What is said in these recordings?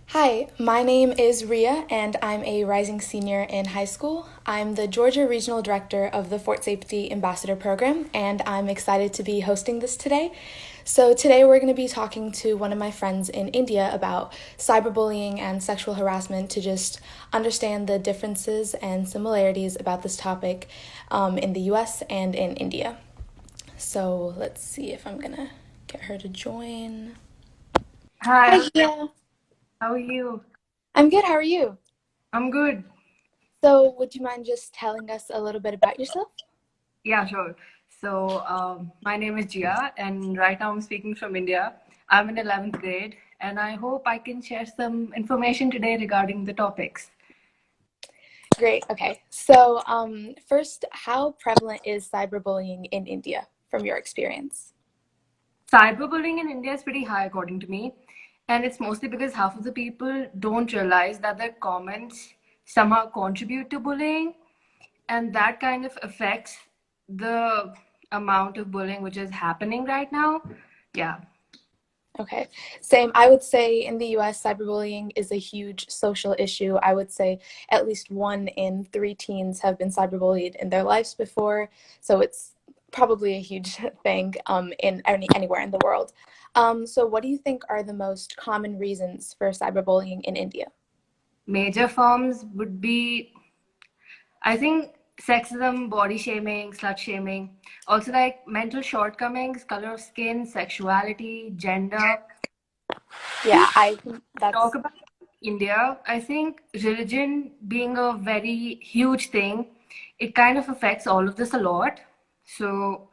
Hi, my name is Ria, and I'm a rising senior in high school. I'm the Georgia Regional Director of the Fort Safety Ambassador Program, and I'm excited to be hosting this today. So, today we're going to be talking to one of my friends in India about cyberbullying and sexual harassment to just understand the differences and similarities about this topic in the US and in India. So, let's see if I'm going to get her to join. Hi, Hi, Gia. how are you? I'm good. How are you? I'm good. So, would you mind just telling us a little bit about yourself? Yeah, sure. My name is Jia, and right now I'm speaking from India. I'm in 11th grade, and I hope I can share some information today regarding the topics. Great. Okay. So, first, how prevalent is cyberbullying in India from your experience? Cyberbullying in India is pretty high, according to me, and it's mostly because half of the people don't realize that their comments somehow contribute to bullying, and that kind of affects the amount of bullying which is happening right now. Yeah. Okay. Same. I would say in the US, cyberbullying is a huge social issue. I would say at least 1 in 3 teens have been cyberbullied in their lives before. So, it's probably a huge thing in anywhere in the world. So, what do you think are the most common reasons for cyberbullying in India? Major forms would be, I think, sexism, body shaming, slut shaming, also like mental shortcomings, color of skin, sexuality, gender. Yeah, I think Talk that's about India, I think religion being a very huge thing, it kind of affects all of this a lot. So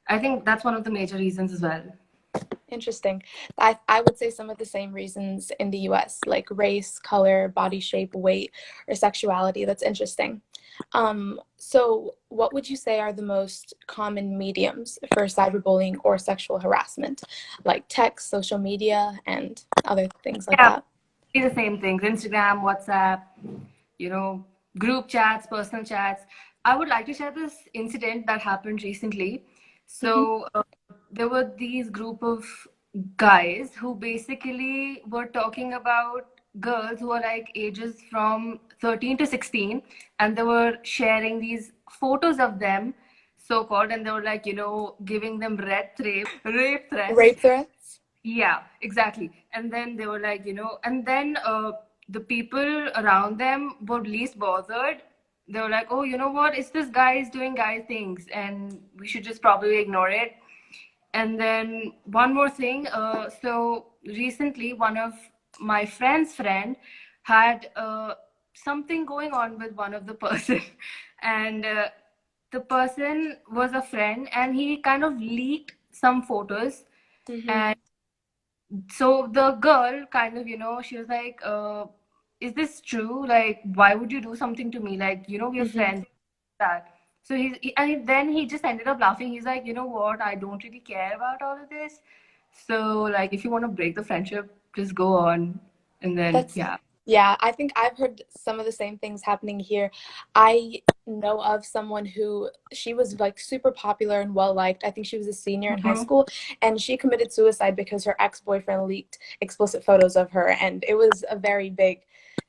I think that's one of the major reasons as well. interesting. I would say some of the same reasons in the US, like race, color, body shape, weight, or sexuality. That's interesting. So, what would you say are the most common mediums for cyberbullying or sexual harassment, like text, social media, and other things like Yeah, that? the same things. Instagram, WhatsApp, you know, group chats, personal chats. I would like to share this incident that happened recently. Hmm. There were these group of guys who basically were talking about girls who are like ages from 13 to 16, and they were sharing these photos of them, so called, and they were like, giving them rape threats. Rape threats? Yeah, exactly. And then they were like, and then the people around them were least bothered. They were like, oh, you know what? It's this guy is doing guy things, and we should just probably ignore it. And then one more thing. So recently, one of my friend's friend had something going on with one of the person, and the person was a friend, and he kind of leaked some photos. Hmm. And so the girl kind of, she was like, is this true? Like, why would you do something to me? Like, we're Hmm. friends. That. So and then he just ended up laughing. He's like, you know what? I don't really care about all of this. So, like, if you want to break the friendship, just go on. And then, That's, yeah. yeah, I think I've heard some of the same things happening here. I know of someone who she was like super popular and well liked. I think she was a senior in high Hmm. school, and she committed suicide because her ex-boyfriend leaked explicit photos of her, and it was a very big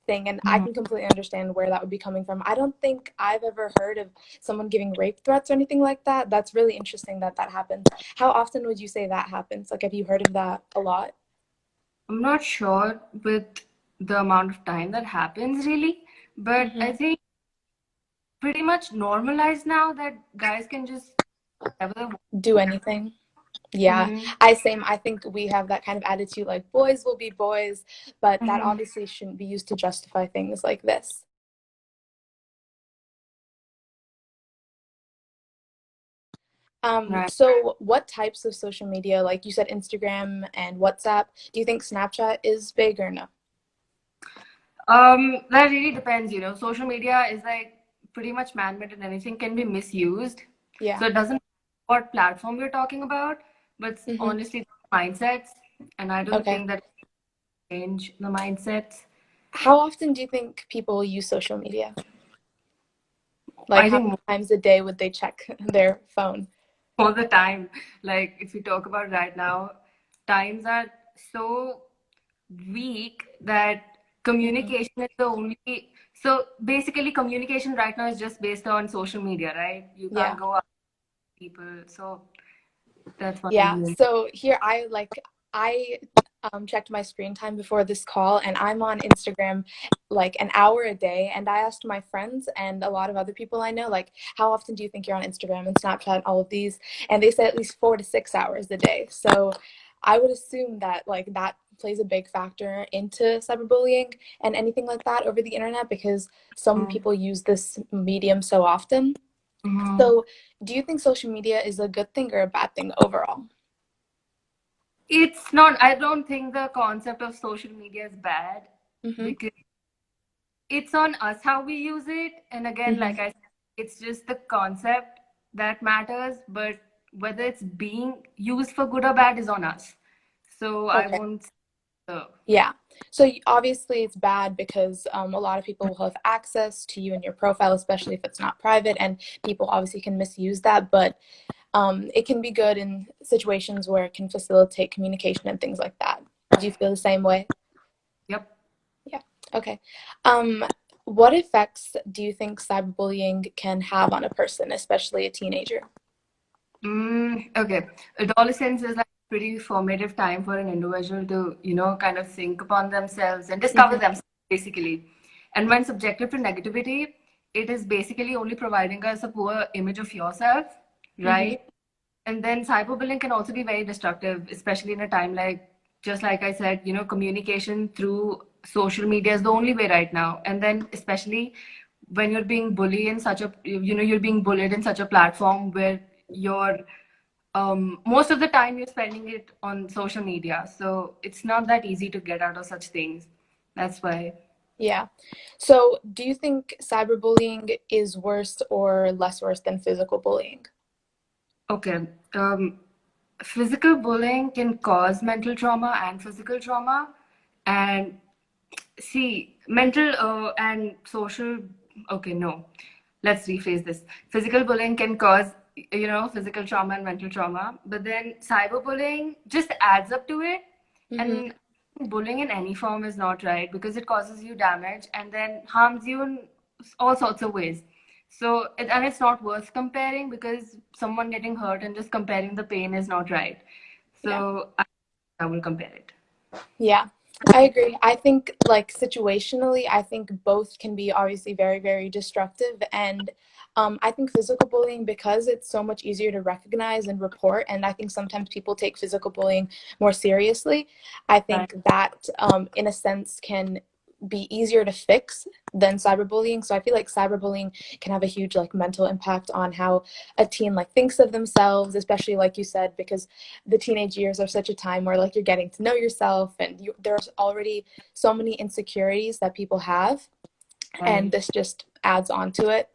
thing, and I Hmm. can completely understand where that would be coming from. I don't think I've ever heard of someone giving rape threats or anything like that. That's really interesting that that happens. How often would you say that happens? Like, have you heard of that a lot? I'm not sure with the amount of time that happens really, but I Hmm. think pretty much normalized now that guys can just whatever they Do anything? Yeah, want. I think we have that kind of attitude like boys will be boys, but that Hmm. obviously shouldn't be used to justify things like this. Right. So what types of social media, like you said Instagram and WhatsApp, do you think Snapchat is big or no? That really depends, Social media is like pretty much man-made and anything can be misused. Yeah. So it doesn't matter what platform we're talking about, but Hmm. honestly, mindsets, and I don't Okay. think that change the mindsets. How often do you think people use social media? Like I how think many times a day would they check their phone? all the time, like if you talk about right now, times are so weak that Mhm. Communication is the only. So basically, communication right now is just based on social media, right? You Yeah. can't go out with people. So that's what I Yeah. mean. So here I checked my screen time before this call, and I'm on Instagram like an hour a day. And I asked my friends and a lot of other people I know, like, how often do you think you're on Instagram and Snapchat and all of these? And they said at least 4 to 6 hours a day. So I would assume that like that plays a big factor into cyberbullying and anything like that over the internet because so many people use this medium so often. Mm-hmm. So, do you think social media is a good thing or a bad thing overall? It's not, I don't think the concept of social media is bad Mm-hmm. because it's on us how we use it. And again, Mm-hmm. like I said, it's just the concept that matters, but whether it's being used for good or bad is on us. So I Okay. won't. Uh, Yeah. So obviously it's bad because a lot of people will have access to you and your profile, especially if it's not private, and people obviously can misuse that. But it can be good in situations where it can facilitate communication and things like that. Do you feel the same way? yep. Yeah. Okay. Um, what effects do you think cyberbullying can have on a person, especially a teenager? Okay. Adolescence is like a pretty formative time for an individual to, kind of think upon themselves and discover Mm-hmm. themselves, basically. And when subjected to negativity, it is basically only providing us a poor image of yourself, Mm-hmm. right? And then cyberbullying can also be very destructive, especially in a time like, just like I said, communication through social media is the only way right now. And then, especially when you're being bullied in such a, you're being bullied in such a platform where you're, most of the time you're spending it on social media. So it's not that easy to get out of such things. That's why. Yeah. So, do you think cyberbullying is worse or less worse than physical bullying? Okay. Physical bullying can cause mental trauma and physical trauma. And see, mental and social. Okay, no. Let's rephrase this. Physical bullying can cause, physical trauma and mental trauma, but then cyberbullying just adds up to it. Mm-hmm. And bullying in any form is not right because it causes you damage and then harms you in all sorts of ways. So, and it's not worth comparing because someone getting hurt and just comparing the pain is not right. Yeah. So, I will compare it. Yeah, I agree. I think, like, situationally, I think both can be obviously very, very destructive. And I think physical bullying, because it's so much easier to recognize and report, and I think sometimes people take physical bullying more seriously, I Right. think that, in a sense, can be easier to fix than cyberbullying. So I feel like cyberbullying can have a huge like mental impact on how a teen like thinks of themselves, especially like you said, because the teenage years are such a time where like you're getting to know yourself and there's already so many insecurities that people have, and Right. this just adds on to it.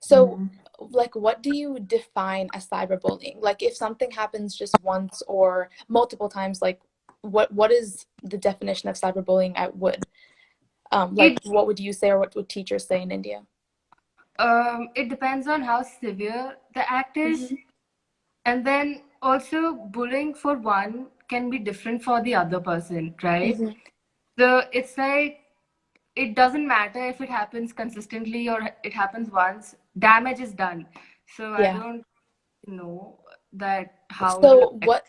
So Mhm. like what do you define as cyberbullying? Like if something happens just once or multiple times, like what is the definition of cyberbullying? I would like It what would you say or what would teachers say in India? it depends on how severe the act is, Mm-hmm. and then also bullying for one can be different for the other person, right? Mm-hmm. So it's like it doesn't matter if it happens consistently or it happens once. Damage is done. So I Yeah. don't know that how it will So affect. what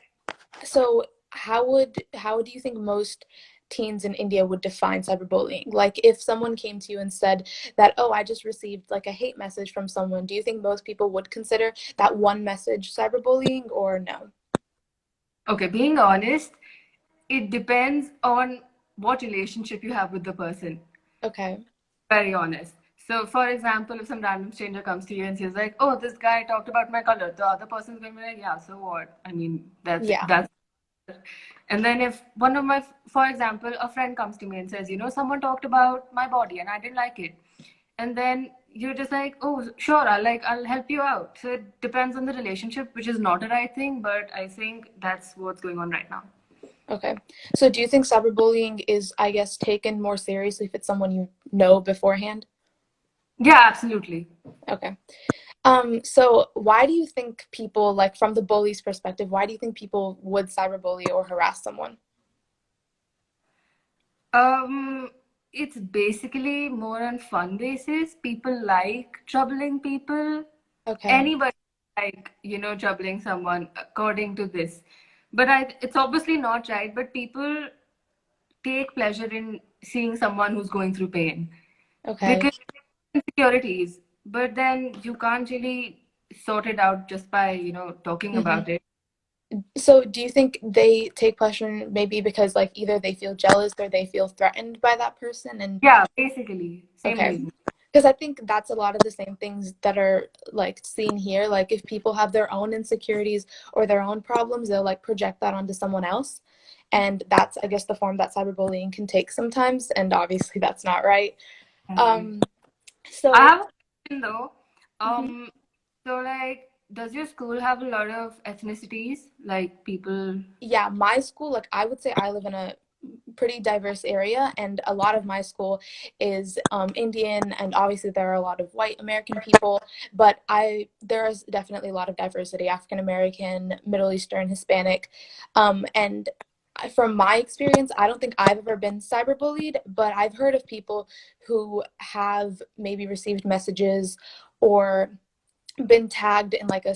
So how do you think most teens in India would define cyberbullying? Like if someone came to you and said that, "Oh, I just received like a hate message from someone," do you think most people would consider that one message cyberbullying or no? Okay, being honest, it depends on what relationship you have with the person. Okay. Very honest. So, for example, if some random stranger comes to you and says like, "Oh, this guy talked about my color," the other person's going to be like, "Yeah, so what? I mean, that's Yeah. that's." And then if one of my, for example, a friend comes to me and says, "Someone talked about my body and I didn't like it," and then you're just like, "Oh, sure, I'll help you out." So it depends on the relationship, which is not a right thing, but I think that's what's going on right now. Okay. So do you think cyberbullying is, I guess, taken more seriously if it's someone you know beforehand? Yeah, absolutely. Okay. So why do you think people, like from the bully's perspective, why do you think people would cyberbully or harass someone? Um, it's basically more on fun basis. People like troubling people. Okay. Anybody like, troubling someone according to this. But it's obviously not right, but people take pleasure in seeing someone who's going through pain Okay. because insecurities, but then you can't really sort it out just by, talking Hmm. about it. So do you think they take pleasure maybe because like either they feel jealous or they feel threatened by that person? And Yeah, basically, same okay. reason. Because I think that's a lot of the same things that are like seen here. Like if people have their own insecurities or their own problems, they'll like project that onto someone else. And that's, I guess, the form that cyberbullying can take sometimes. And obviously that's not right. Right. Um, I so have a question though. mhm. Um, so like, does your school have a lot of ethnicities, like people? Yeah, my school, like I would say I live in a pretty diverse area, and a lot of my school is Indian, and obviously there are a lot of white American people, but there is definitely a lot of diversity, African American, Middle Eastern, Hispanic, and from my experience, I don't think I've ever been cyberbullied, but I've heard of people who have maybe received messages or been tagged in like a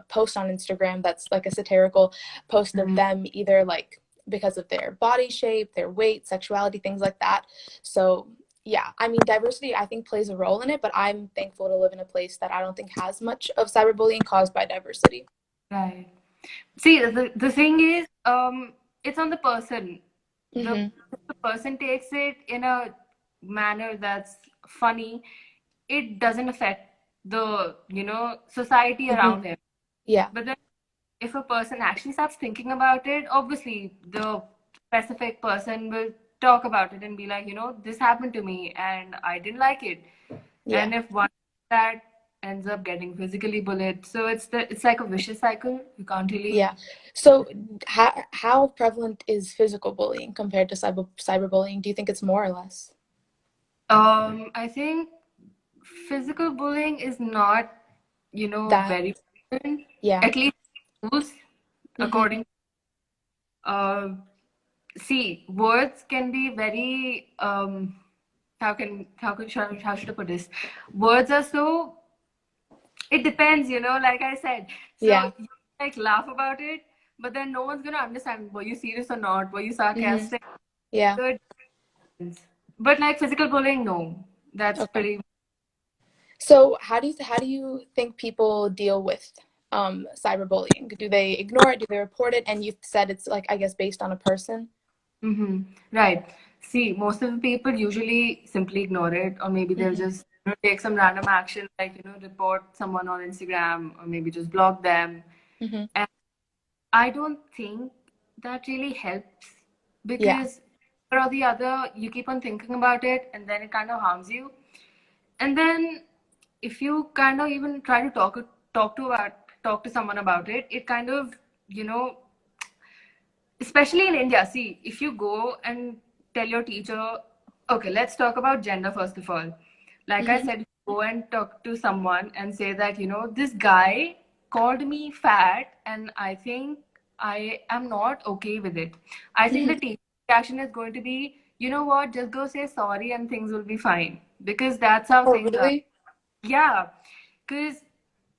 post on Instagram that's like a satirical post of Mhm. them either like because of their body shape, their weight, sexuality, things like that. So yeah, I mean diversity I think plays a role in it, but I'm thankful to live in a place that I don't think has much of cyberbullying caused by diversity. Right. See, the thing is, it's on the person. The Mhm. if the person takes it in a manner that's funny, it doesn't affect the, society Mhm. around him. Yeah. But then if a person actually starts thinking about it, obviously the specific person will talk about it and be like, this happened to me and I didn't like it. Yeah. And if one that ends up getting physically bullied, so it's like a vicious cycle. You can't Yeah. really. So how prevalent is physical bullying compared to cyberbullying? Do you think it's more or less? I think physical bullying is not, That very prevalent, yeah. at least in schools, Mhm. according. Uh, See, words can be very how should I put this? Words are so, it depends, like I said. So Yeah. you like laugh about it, but then no one's gonna understand were you serious or not, were you Mhm. sarcastic? Yeah. So it depends. But like physical bullying, no. That's Okay. pretty. So how do you think people deal with cyberbullying? Do they ignore it? Do they report it? And you said it's like I guess based on a person. Mm-hmm. Right. See, most of the people usually simply ignore it, or maybe they'll Hmm. just take some random action, like report someone on Instagram, or maybe just block them. Hmm. And I don't think that really helps Yeah. because or the other, you keep on thinking about it, and then it kind of harms you. And then if you kind of even try to talk to someone about it, it kind of you know especially in India, see, if you go and tell your teacher, okay, let's talk about gender first of all. Like I Hmm. said, if you go and talk to someone and say that, this guy called me fat and I think I am not okay with it. I think the Hmm. teacher reaction is going to be, you know what, just go say sorry and things will be fine. Because that's how Oh, things are. really? Yeah, because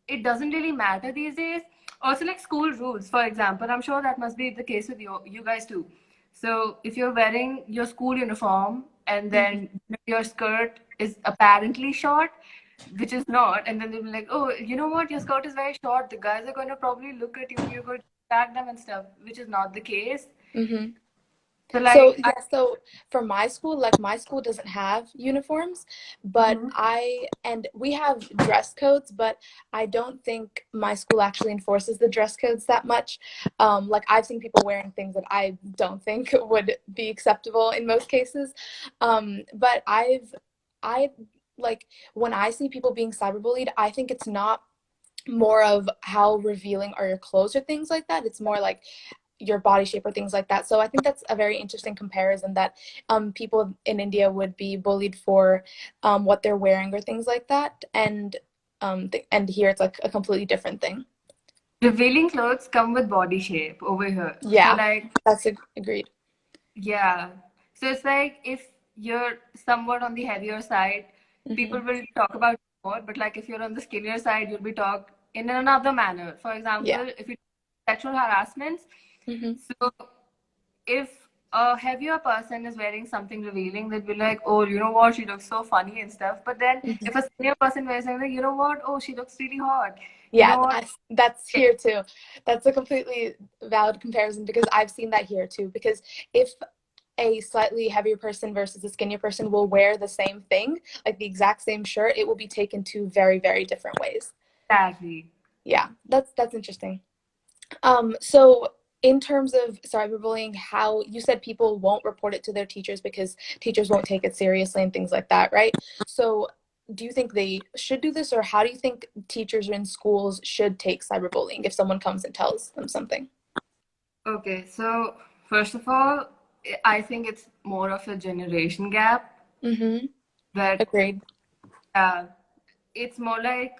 it doesn't really matter these days. Also, like school rules, for example, I'm sure that must be the case with you guys too. So, if you're wearing your school uniform and Hmm. then your skirt is apparently short, which is not, and then they'll be like, oh, you know what, your skirt is very short. The guys are going to probably look at you, you're going to attack them and stuff, which is not the case. Hmm. So, So like, yeah, so for my school, like my school doesn't have uniforms, but Mhm. we have dress codes, but I don't think my school actually enforces the dress codes that much. Like I've seen people wearing things that I don't think would be acceptable in most cases. But I like when I see people being cyberbullied, I think it's not more of how revealing are your clothes or things like that. It's more like your body shape or things like that. So I think that's a very interesting comparison that people in India would be bullied for what they're wearing or things like that, and and here it's like a completely different thing. Revealing clothes come with body shape over here. So, Yeah, like, that's agreed. yeah. So it's like if you're somewhat on the heavier side, people Mm-hmm. will talk about you more. But like if you're on the skinnier side, you'll be talked in another manner. For Yeah. example, if you sexual harassments, Mm-hmm. so if a heavier person is wearing something revealing, they'd be like, oh, you know what, she looks so funny and stuff. But then Mm-hmm. if a senior person wears something, you know what, oh, she looks really hot. You Yeah, know what? that's here too. That's a completely valid comparison because I've seen that here too. Because if a slightly heavier person versus a skinnier person will wear the same thing, like the exact same shirt, it will be taken two very, very different ways. Exactly. Yeah, that's interesting. So in terms of cyberbullying, how you said people won't report it to their teachers because teachers won't take it seriously and things like that, right? So do you think they should do this, or how do you think teachers in schools should take cyberbullying if someone comes and tells them something? Okay, so first of all, I think it's more of a generation gap Mm-hmm. that Agreed. it's more like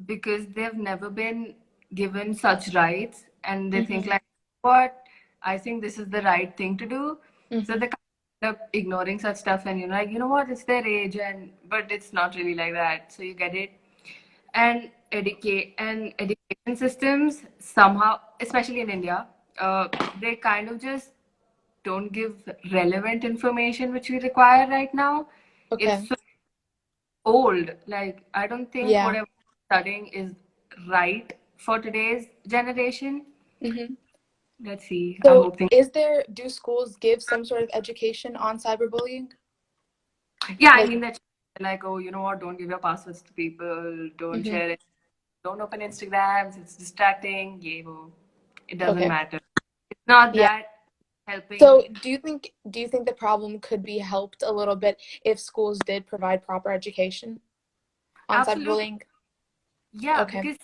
because they've never been given such rights and they think Mm-hmm. like, what? I think this is the right thing to do. So Mm-hmm. they kind of end up ignoring such stuff and you're like, you know what, it's their age and but it's not really like that. So you get it. And education systems somehow, especially in India, they kind of just don't give relevant information which we require right now. It's Okay. so old. Like, I don't think Yeah. whatever we're studying is right for today's generation. Mm-hmm. Let's see. I So hope things. do schools give some sort of education on cyberbullying? Yeah, I Like, mean that. Like, oh, you know what? Don't give your passwords to people. Don't mm-hmm. share it. Don't open Instagrams. It's distracting. Yeah, well, it doesn't Okay. matter. It's not Yeah. that So, helping. do you think the problem could be helped a little bit if schools did provide proper education on Absolutely. cyberbullying? Yeah, Okay. because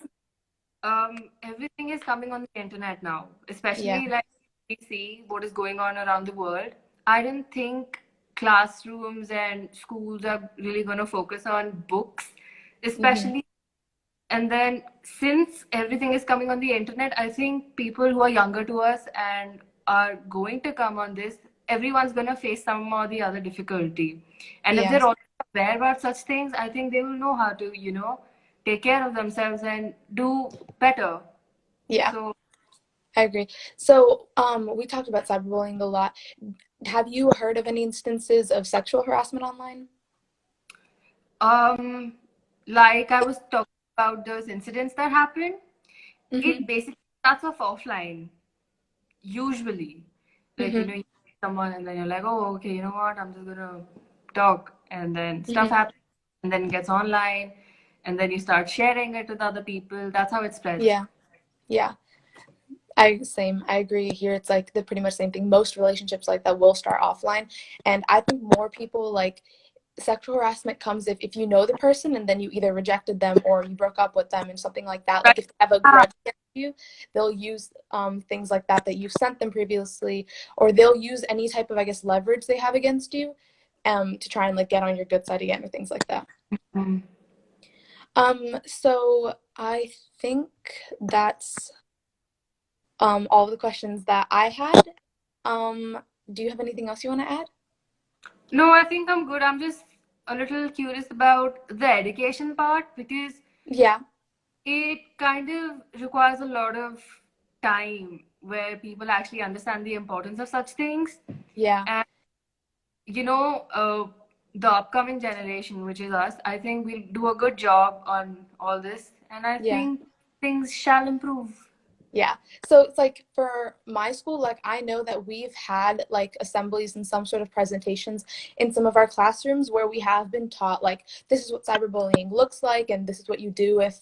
everything is coming on the internet now, Yeah. especially like we see what is going on around the world. I don't think classrooms and schools are really going to focus on books, Mm-hmm. especially. And then since everything is coming on the internet, I think people who are younger to us and are going to come on this, everyone's going to face some or the other difficulty. And if Yeah. they're already aware about such things, I think they will know how to, take care of themselves and do better. Yeah. So, I agree. So, we talked about cyberbullying a lot. Have you heard of any instances of sexual harassment online? um, like I was talking about those incidents that happened, Mm-hmm. it basically starts off offline, usually. Like, Mm-hmm. you meet someone and then you're like, oh, okay, you know what? I'm just gonna talk. And then stuff Mm-hmm. happens and then it gets online and then you start sharing it with other people. That's how it spreads. Yeah. Yeah. I agree here. It's like the pretty much same thing. Most relationships like that will start offline. And I think more people like sexual harassment comes if you know the person and then you either rejected them or you broke up with them and something like that. Right. Like if they have a Ah, grudge against you, they'll use things like that you sent them previously, or they'll use any type of, I guess, leverage they have against you to try and like get on your good side again or things like that. mm. So I think that's all of the questions that I had. Um, do you have anything else you want to add? No, I think I'm good. I'm just a little curious about the education part because Yeah, it kind of requires a lot of time where people actually understand the importance of such things. yeah, And the upcoming generation, which is us, I think we'll do a good job on all this, and I yeah. think things shall improve. Yeah. So it's like for my school, like I know that we've had like assemblies and some sort of presentations in some of our classrooms where we have been taught like this is what cyberbullying looks like and this is what you do if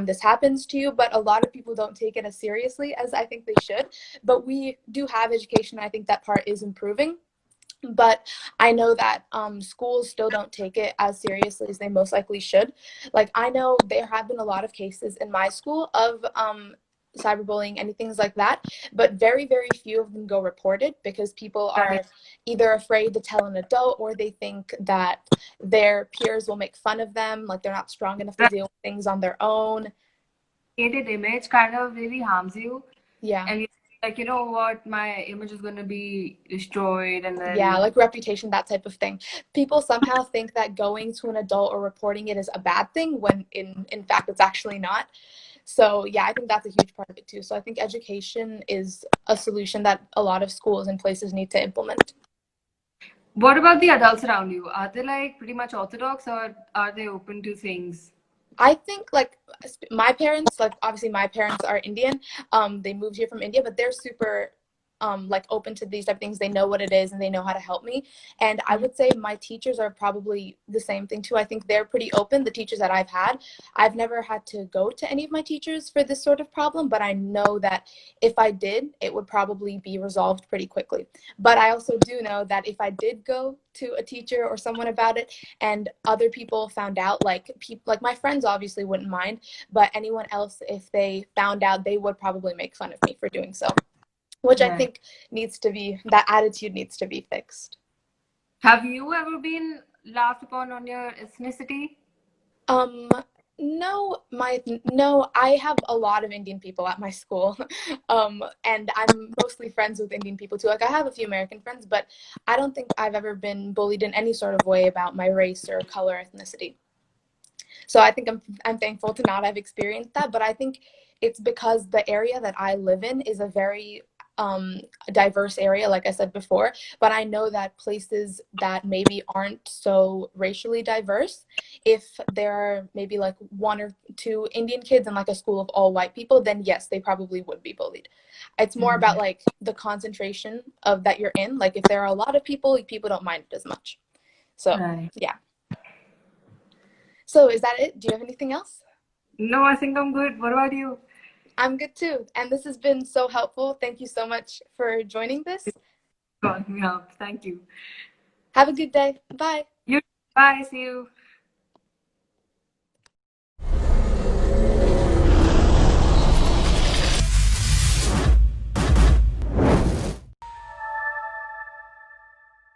this happens to you. But a lot of people don't take it as seriously as I think they should. But we do have education. I think that part is improving. But I know that schools still don't take it as seriously as they most likely should. Like I know there have been a lot of cases in my school of cyberbullying and things like that, but very, very few of them go reported because people Right. are either afraid to tell an adult or they think that their peers will make fun of them, like they're not strong enough to That deal with things on their own. created image kind of really harms you, Yeah. and like, you know what, my image is going to be destroyed, and Yeah, then like reputation, that type of thing. People somehow think that going to an adult or reporting it is a bad thing when in fact it's actually not. So yeah, I think that's a huge part of it too. So I think education is a solution that a lot of schools and places need to implement. what about the adults around you? Are they like pretty much orthodox, or are they open to things? I think like my parents, like obviously my parents are Indian. They moved here from India, but they're super like open to these type of things. They know what it is and they know how to help me. And I would say my teachers are probably the same thing too. I think they're pretty open. The teachers that I've had, I've never had to go to any of my teachers for this sort of problem, but I know that if I did, it would probably be resolved pretty quickly. But I also do know that if I did go to a teacher or someone about it, and other people found out, like people like my friends obviously wouldn't mind, but anyone else, if they found out, they would probably make fun of me for doing so, which I Right. think needs to be, that attitude needs to be fixed. Have you ever been laughed upon on your ethnicity? um no, no, I have a lot of Indian people at my school. And I'm mostly friends with Indian people too. Like I have a few American friends, but I don't think I've ever been bullied in any sort of way about my race or color, ethnicity. So I think I'm thankful to not have experienced that, but I think it's because the area that I live in is a very diverse area, like I said before. But I know that places that maybe aren't so racially diverse, if there are maybe like one or two Indian kids in like a school of all white people, then yes, they probably would be bullied. It's more about like the concentration of that you're in. Like if there are a lot of people, people don't mind it as much. So Right. yeah. So is that it? Do you have anything else? No, I think I'm good. What about you? I'm good too. And this has been so helpful. Thank you so much for joining this. Got me up. Thank you. Have a good day. Bye. You. Bye. See you.